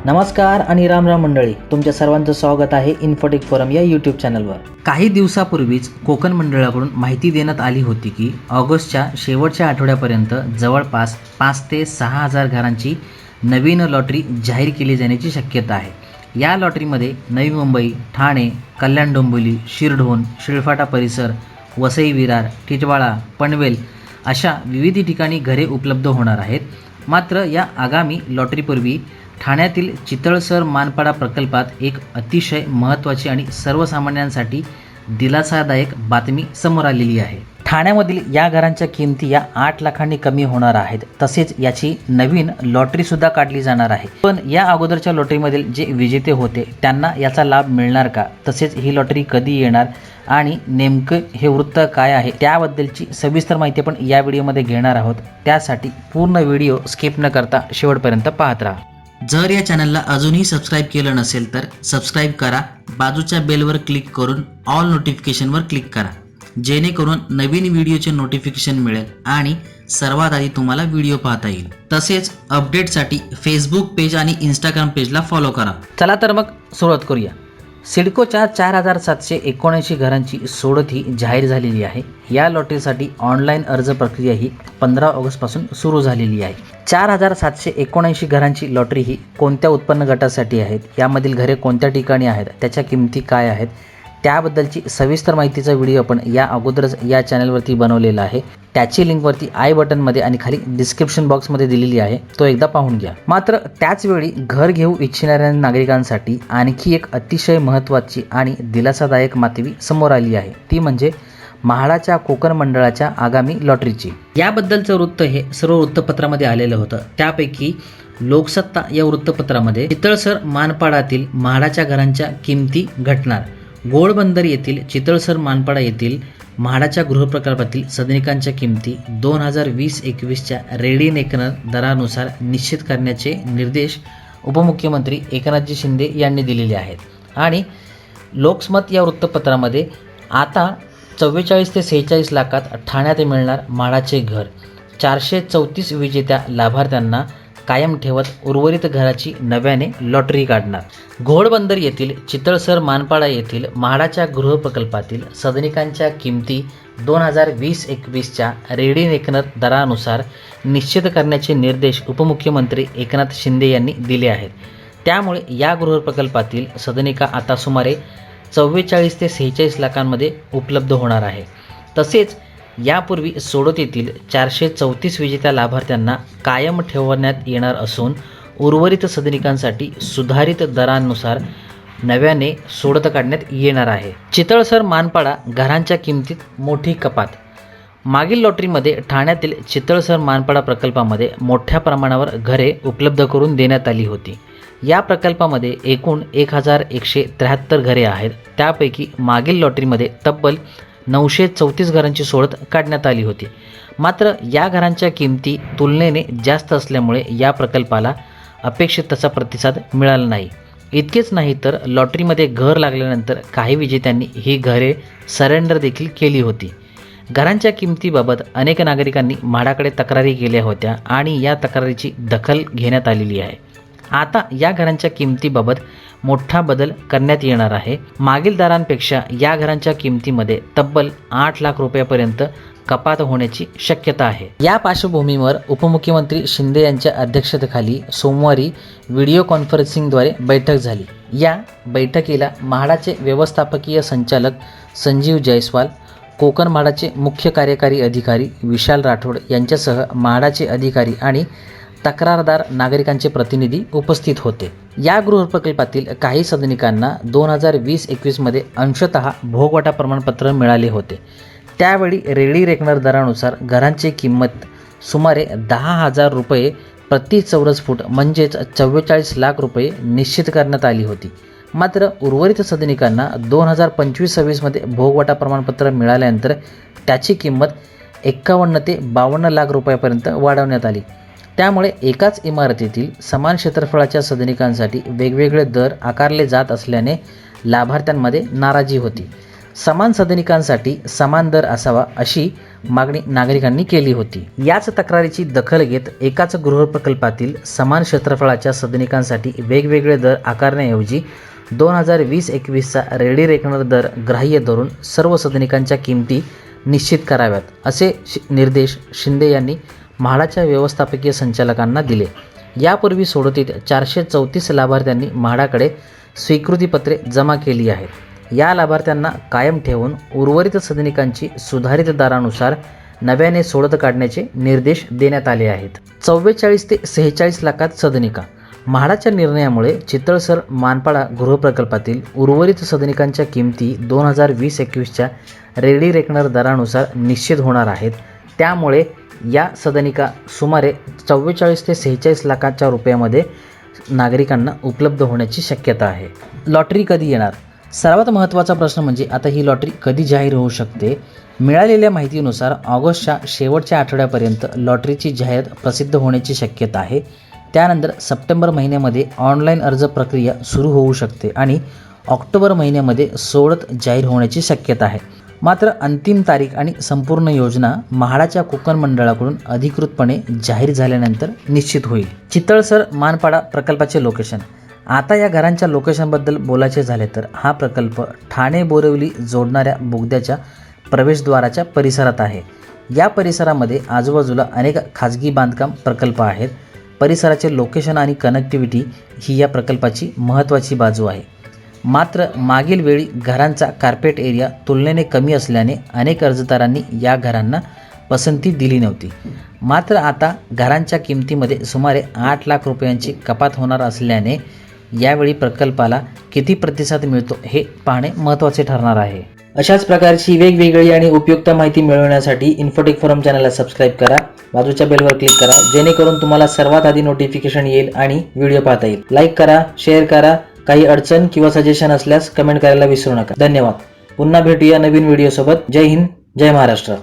नमस्कार आणि राम राम मंडळी, तुमच्या सर्वांचं स्वागत आहे इन्फोटेक फोरम या यूट्यूब चॅनलवर। काही दिवसापूर्वीच कोकण मंडळाकडून माहिती देण्यात आली होती की ऑगस्टच्या शेवटच्या आठवड्यापर्यंत जवळपास 5 ते 6 हजार घरांची नवीन लॉटरी जाहीर केली जाण्याची शक्यता आहे। या लॉटरीमध्ये नवी मुंबई, ठाणे, कल्याण डोंबिवली, शिरढोण, शिळफाटा परिसर, वसई विरार, टिटवाळा, पनवेल अशा विविध ठिकाणी घरे उपलब्ध होणार आहेत। मात्र या आगामी लॉटरीपूर्वी ठाण्यातील चितळसर मानपाडा प्रकल्पात एक अतिशय महत्त्वाची आणि सर्वसामान्यांसाठी दिलासादायक बातमी समोर आलेली आहे। ठाण्यामधील या घरांच्या किमती या 8 लाखांनी कमी होणार आहेत। तसेच याची नवीन लॉटरीसुद्धा काढली जाणार आहे। पण या अगोदरच्या लॉटरीमधील जे विजेते होते त्यांना याचा लाभ मिळणार का, तसेच ही लॉटरी कधी येणार आणि नेमकं हे वृत्त काय आहे त्याबद्दलची सविस्तर माहिती आपण या व्हिडिओमध्ये घेणार आहोत। त्यासाठी पूर्ण व्हिडिओ स्किप न करता शेवटपर्यंत पाहत राहा। जर या चॅनलला अजूनही सबस्क्राईब केलं नसेल तर सबस्क्राईब करा, बाजूच्या बेलवर क्लिक करून ऑल नोटिफिकेशनवर क्लिक करा, जेणेकरून नवीन व्हिडिओचे नोटिफिकेशन मिळेल आणि सर्वात आधी तुम्हाला व्हिडिओ पाहता येईल। तसेच अपडेटसाठी फेसबुक पेज आणि इंस्टाग्राम पेजला फॉलो करा। चला तर मग सुरुवात करूया। सिडकोच्या 4779 घरांची सोडत ही जाहीर झालेली आहे। या लॉटरीसाठी ऑनलाईन अर्ज प्रक्रिया ही 15 ऑगस्टपासून सुरू झालेली आहे। 4779 घरांची लॉटरी ही कोणत्या उत्पन्न गटासाठी आहेत, यामधील घरे कोणत्या ठिकाणी आहेत, त्याच्या किमती काय आहेत त्याबद्दलची सविस्तर माहितीचा व्हिडिओ आपण या अगोदरच या चॅनलवरती बनवलेला आहे। त्याची लिंकवरती आय बटनमध्ये आणि खाली डिस्क्रिप्शन बॉक्समध्ये दिलेली आहे, तो एकदा पाहून घ्या। मात्र त्याचवेळी घर घेऊ इच्छिणाऱ्या नागरिकांसाठी आणखी एक अतिशय महत्त्वाची आणि दिलासादायक बातमी समोर आली आहे, ती म्हणजे म्हाडाच्या कोकण मंडळाच्या आगामी लॉटरीची। याबद्दलचं वृत्त हे सर्व वृत्तपत्रामध्ये आलेलं होतं। त्यापैकी लोकसत्ता या वृत्तपत्रामध्ये चितळसर मानपाडातील म्हाडाच्या घरांच्या किमती घटणार, घोडबंदर येथील चितळसर मानपाडा येथील म्हाडाच्या गृहप्रकल्पातील सदनिकांच्या किमती 2020-21च्या रेडीनेकनर दरानुसार निश्चित करण्याचे निर्देश उपमुख्यमंत्री एकनाथजी शिंदे यांनी दिलेले आहेत। आणि लोकमत या वृत्तपत्रामध्ये आता 44 ते 46 लाखात ठाण्यात मिळणार म्हाडाचे घर, 434 विजेत्या लाभार्थ्यांना कायम ठेवत उर्वरित घराची नव्याने लॉटरी काढणार। घोडबंदर येथील चितळसर मानपाडा येथील म्हाडाच्या गृहप्रकल्पातील सदनिकांच्या किमती 2020-21च्या रेडीनेकनर दरानुसार निश्चित करण्याचे निर्देश उपमुख्यमंत्री एकनाथ शिंदे यांनी दिले आहेत। त्यामुळे या गृहप्रकल्पातील सदनिका आता सुमारे 44 ते 46 लाखांमध्ये उपलब्ध होणार आहे। तसेच यापूर्वी सोडत येथील 434 विजेत्या लाभार्थ्यांना कायम ठेवण्यात येणार असून उर्वरित सदनिकांसाठी सुधारित दरांनुसार नव्याने सोडत काढण्यात येणार आहे। चितळसर मानपाडा घरांच्या किमतीत मोठी कपात। मागील लॉटरीमध्ये ठाण्यातील चितळसर मानपाडा प्रकल्पामध्ये मोठ्या प्रमाणावर घरे उपलब्ध करून देण्यात आली होती। या प्रकल्पामध्ये एकूण 1173 घरे आहेत। त्यापैकी मागील लॉटरीमध्ये तब्बल 934 घरांची सोडत काढण्यात आली होती। मात्र या घरांच्या किमती तुलनेने जास्त असल्यामुळे या प्रकल्पाला अपेक्षित तसा प्रतिसाद मिळाला नाही। इतकेच नाही तर लॉटरीमध्ये घर लागल्यानंतर काही विजेत्यांनी ही घरे सरेंडर देखील केली होती। घरांच्या किमतीबाबत अनेक नागरिकांनी म्हाडाकडे तक्रारी केल्या होत्या आणि या तक्रारीची दखल घेण्यात आलेली आहे। आता या घरांच्या किमतीबाबत मोठा बदल करण्यात येणार आहे। मागील दरांपेक्षा या घरांच्या किमतीमध्ये तब्बल 8 लाख रुपयापर्यंत कपात होण्याची शक्यता आहे। या पार्श्वभूमीवर उपमुख्यमंत्री शिंदे यांच्या अध्यक्षतेखाली सोमवारी व्हिडिओ कॉन्फरन्सिंगद्वारे बैठक झाली। या बैठकीला म्हाडाचे व्यवस्थापकीय संचालक संजीव जयस्वाल, कोकण म्हाडाचे मुख्य कार्यकारी अधिकारी विशाल राठोड यांच्यासह म्हाडाचे अधिकारी आणि तक्रारदार नागरिकांचे प्रतिनिधी उपस्थित होते। या गृहप्रकल्पातील काही सदनिकांना 2020-21 मध्ये अंशतः भोगवाटा प्रमाणपत्र मिळाले होते। त्यावेळी रेडी रेकनर दरानुसार घरांची किंमत सुमारे 10,000 रुपये प्रति चौरस फूट म्हणजेच 44 लाख रुपये निश्चित करण्यात आली होती। मात्र उर्वरित सदनिकांना 2025-26 मध्ये भोगवाटा प्रमाणपत्र मिळाल्यानंतर त्याची किंमत 51 ते 52 लाख रुपयापर्यंत वाढवण्यात आली। त्यामुळे एकाच इमारतीतील समान क्षेत्रफळाच्या सदनिकांसाठी वेगवेगळे दर आकारले जात असल्याने लाभार्थ्यांमध्ये नाराजी होती। समान सदनिकांसाठी समान दर असावा अशी मागणी नागरिकांनी केली होती. याच तक्रारीची दखल घेत एकाच गृहप्रकल्पातील समान क्षेत्रफळाच्या सदनिकांसाठी वेगवेगळे दर आकारण्याऐवजी 2020-21चा रेडी रेकनर दर ग्राह्य धरून सर्व सदनिकांच्या किमती निश्चित कराव्यात असे निर्देश शिंदे यांनी म्हाडाच्या व्यवस्थापकीय संचालकांना दिले. यापूर्वी सोडतीत 434 लाभार्थ्यांनी म्हाडाकडे स्वीकृतीपत्रे जमा केली आहेत. या लाभार्थ्यांना कायम ठेवून उर्वरित सदनिकांची सुधारित दरानुसार नव्याने सोडत काढण्याचे निर्देश देण्यात आले आहेत. 44 ते 46 लाखात सदनिका. म्हाडाच्या निर्णयामुळे चितळसर मानपाडा गृहप्रकल्पातील उर्वरित सदनिकांच्या किमती 2020-21च्या रेडी रेकनर दरानुसार निश्चित होणार आहेत. त्यामुळे या सदनिका सुमारे 44 ते 46 लाखाच्या रुपयामध्ये नागरिकांना उपलब्ध होण्याची शक्यता आहे. लॉटरी कधी येणार? सर्वात महत्त्वाचा प्रश्न म्हणजे आता ही लॉटरी कधी जाहीर होऊ शकते? मिळालेल्या माहितीनुसार ऑगस्टच्या शेवटच्या आठवड्यापर्यंत लॉटरीची जाहिरात प्रसिद्ध होण्याची शक्यता आहे. त्यानंतर सप्टेंबर महिन्यामध्ये ऑनलाईन अर्ज प्रक्रिया सुरू होऊ शकते आणि ऑक्टोबर महिन्यामध्ये सोडत जाहीर होण्याची शक्यता आहे. मात्र अंतिम तारीख आणि संपूर्ण योजना म्हाडाच्या कोकण मंडळाकडून अधिकृतपणे जाहीर झाल्यानंतर निश्चित होईल. चितळसर मानपाडा प्रकल्पाचे लोकेशन. आता या घरांच्या लोकेशनबद्दल बोलायचे झाले तर हा प्रकल्प ठाणे बोरिवली जोडणाऱ्या बोगद्याच्या प्रवेशद्वाराच्या परिसरात आहे. या परिसरामध्ये आजूबाजूला अनेक खाजगी बांधकाम प्रकल्प आहेत. परिसराचे लोकेशन आणि कनेक्टिव्हिटी ही या प्रकल्पाची महत्त्वाची बाजू आहे. मात्र मागील वेळी घरांचा कार्पेट एरिया तुलनेने कमी असल्याने अनेक अर्जदारांनी या घरांना पसंती दिली नव्हती. मात्र आता घरांच्या किमतीमध्ये सुमारे 8 लाख रुपयांची कपात होणार असल्याने यावेळी प्रकल्पाला किती प्रतिसाद मिळतो हे पाहणे महत्त्वाचे ठरणार आहे. अशाच प्रकारची वेगवेगळी आणि उपयुक्त माहिती मिळवण्यासाठी इन्फोटेक फोरम चॅनलला सबस्क्राईब करा, बाजूच्या बेलवर क्लिक करा, जेणेकरून तुम्हाला सर्वात आधी नोटिफिकेशन येईल आणि व्हिडिओ पाहता येईल. लाईक करा, शेअर करा. काही अडचण किंवा सजेशन असल्यास कमेंट करायला विसरू नका. धन्यवाद. पुन्हा भेटूया नवीन व्हिडिओसोबत. जय हिंद, जय महाराष्ट्र.